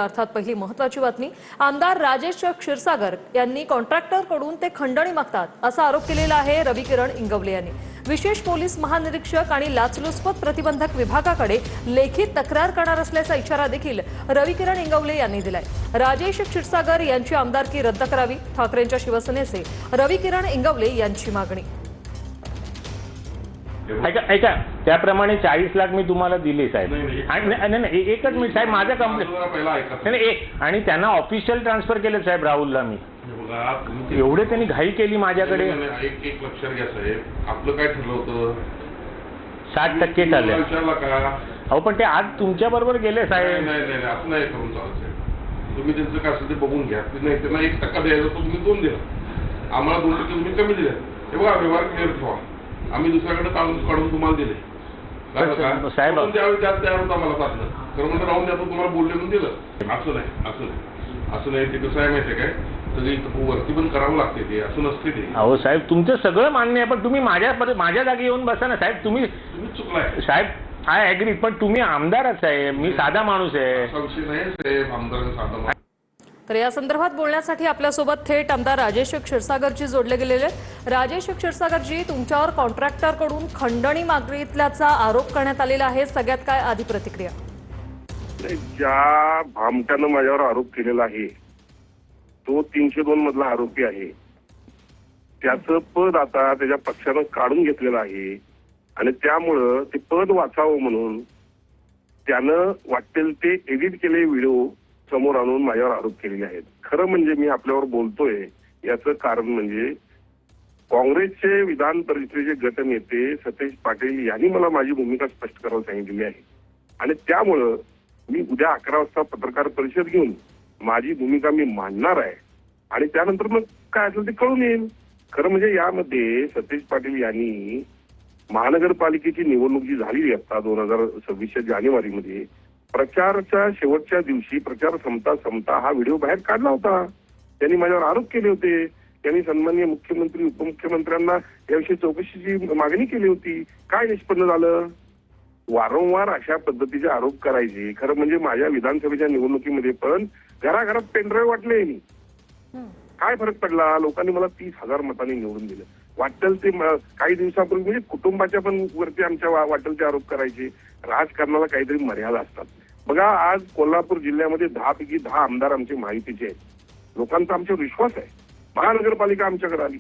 अर्थात पहिली महत्त्वाची बातमी, आमदार राजेश क्षीरसागर यांनी कॉन्ट्रॅक्टरकडून ते खंडणी मागतात असा आरोप केलेला आहे रविकिरण इंगवले यांनी। विशेष पोलीस महानिरीक्षक आणि लाचलुचपत प्रतिबंधक विभागाकडे लेखी तक्रार करणार असल्याचा इशारा देखील रविकिरण इंगवले यांनी दिलाय। राजेश क्षीरसागर यांची आमदारकी रद्द करावी, ठाकरेंच्या शिवसेनेचे रविकिरण इंगवले यांची मागणी। ऐका त्याप्रमाणे 40 लाख मी तुम्हाला दिले साहेब। नाही एकच मिनिट साहेब, माझा कंप्लेंट नाही आणि त्यांना ऑफिशियल ट्रान्सफर केलं साहेब राहुलला मी। एवढे त्यांनी घाई केली माझ्याकडे। एक लक्षात घ्या साहेब, आपलं काय ठरलं होतं 60% आले। अहो पण ते आज तुमच्या बरोबर गेले साहेब। नाही असं नाही करून चालत साहेब। तुम्ही त्यांचं काय असेल ते बघून घ्या। नाही त्यांना 1% द्यायचं तो तुम्ही 2 दिला, आम्हाला 2% तुम्ही कमी दिले। हे बघा व्यवहार क्लिअर ठेवा, आम्ही दुसऱ्याकडे काढून तुम्हाला दिले साहेब। त्यावेळी जास्त तयार होता मला साधलं खरं म्हणजे राहून द्या, तुम्हाला बोलले म्हणून दिलं। असं नाही ते कसं आहे माहिती काय, सगळी वरती पण करावं लागते ते, असं नसते ते। अहो साहेब तुमचं सगळं मान्य आहे, पण तुम्ही माझ्या जागी येऊन बसा ना साहेब। तुम्ही चुकलाय साहेब, आय ॲग्री, पण तुम्ही आमदारच आहे, मी साधा माणूस आहे। असा विषय नाही साहेब, आमदार साधा। तर या संदर्भात बोलण्यासाठी आपल्यासोबत थेट आमदार राजेश क्षीरसागरजी जोडले गेलेले आहेत। राजेश क्षीरसागरजी, तुमच्यावर कॉन्ट्रॅक्टरकडून खंडणी मागितल्याचा आरोप करण्यात आलेला आहे, सगळ्यात काय आधी प्रतिक्रिया? ज्या भामट्यानं माझ्यावर आरोप केलेला आहे तो 302 मधला आरोपी आहे। त्याचं पद आता त्याच्या पक्षानं काढून घेतलेलं आहे आणि त्यामुळं ते पद वाचावं म्हणून त्यानं वाटेल ते एडिट केलेले व्हिडिओ समोर आणून माझ्यावर आरोप केलेले आहेत। खरं म्हणजे मी आपल्यावर बोलतोय याचं कारण म्हणजे काँग्रेसचे विधान परिषदेचे गटनेते सतेज पाटील यांनी मला माझी भूमिका स्पष्ट करायला सांगितलेली आहे आणि त्यामुळं मी उद्या 11 वाजता पत्रकार परिषद घेऊन माझी भूमिका मी मांडणार आहे आणि त्यानंतर मग काय असेल ते कळून येईल। खरं म्हणजे यामध्ये सतेज पाटील यांनी महानगरपालिकेची निवडणूक जी झाली आता 2026 जानेवारीमध्ये प्रचाराच्या शेवटच्या दिवशी प्रचार संपता हा व्हिडिओ बाहेर काढला होता। त्यांनी माझ्यावर आरोप केले होते। त्यांनी सन्माननीय मुख्यमंत्री उपमुख्यमंत्र्यांना याविषयी चौकशीची मागणी केली होती। काय निष्पन्न झालं? वारंवार अशा पद्धतीचे आरोप करायचे। खरं म्हणजे माझ्या विधानसभेच्या निवडणुकीमध्ये पण घराघरात पेनड्राईव्ह वाटले मी। काय फरक पडला? लोकांनी मला 30,000 मतांनी निवडून दिलं। वाटेल ते काही दिवसापूर्वी म्हणजे कुटुंबाच्या पण वरती आमच्या वाटेल ते आरोप करायचे। राजकारणाला काहीतरी मर्यादा असतात। बघा आज कोल्हापूर जिल्ह्यामध्ये 10 पैकी 10 आमदार आमचे माहितीचे आहेत। लोकांचा आमच्यावर विश्वास आहे। महानगरपालिका आमच्याकडे आली,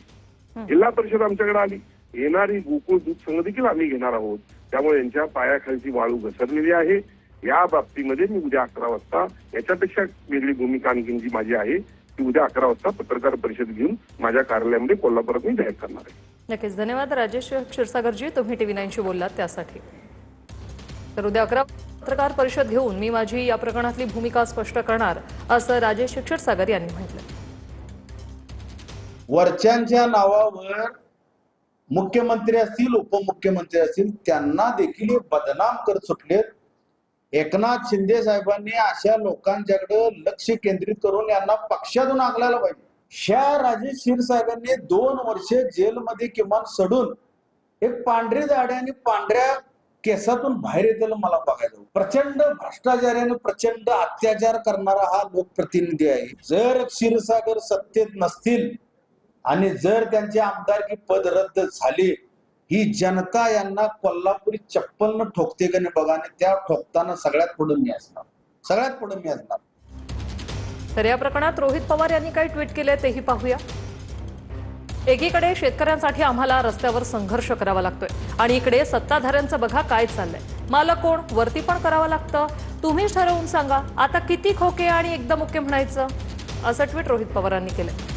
जिल्हा परिषद आमच्याकडे आली, येणारी गोकुळ दूध संघ देखील आम्ही घेणार आहोत। त्यामुळे यांच्या पायाखालची वाळू घसरलेली आहे। या बाबतीमध्ये मी उद्या 11 वाजता याच्यापेक्षा वेगळी भूमिका आणखी जी माझी आहे ती उद्या 11 वाजता पत्रकार परिषद घेऊन माझ्या कार्यालयामध्ये कोल्हापुरात मी जाहीर करणार आहे। नक्कीच, धन्यवाद राजेश क्षीरसागरजी, तुम्ही TV9शी बोललात त्यासाठी। तर उद्या 11 पत्रकार परिषद घेऊन मी माझी या प्रकरणातली भूमिका स्पष्ट करणार असं राजेश क्षीरसागर यांनी म्हटलं। वरच्यांच्या नावावर मुख्यमंत्री असतील उपमुख्यमंत्री असतील त्यांना देखील बदनाम करत सुटलेत। एकनाथ शिंदे साहेबांनी अशा लोकांच्याकडे लक्ष केंद्रित करून यांना पक्षातून आगलायला पाहिजे। शा राजेश क्षीरसागरने 2 वर्ष जेलमध्ये किमान सडून एक पांढरी दाढी आणि पांढऱ्या केसातून बाहेर येताना मला बघायला। प्रचंड भ्रष्टाचाराने प्रचंड अत्याचार करणारा हा लोकप्रतिनिधी आहे। जर क्षीरसागर सत्तेत नसतील आणि जर त्यांचे आमदारकी पद रद्द झाले, ही जनता यांना कोल्हापुरी चप्पलनं ठोकते का नाही बघा, आणि त्या ठोकताना सगळ्यात पुढे मी असणार। तर या प्रकरणात रोहित पवार यांनी काही ट्विट केले तेही पाहूया। एकीकडे शेतकऱ्यांसाठी आम्हाला रस्त्यावर संघर्ष करावा लागतोय आणि इकडे सत्ताधाऱ्यांचं बघा काय चाललंय। मालक कोण? वरती पण करावं लागतं। तुम्हीच ठरवून सांगा आता किती खोके आणि एकदम ओके म्हणायचं, असं ट्विट रोहित पवारांनी केलंय।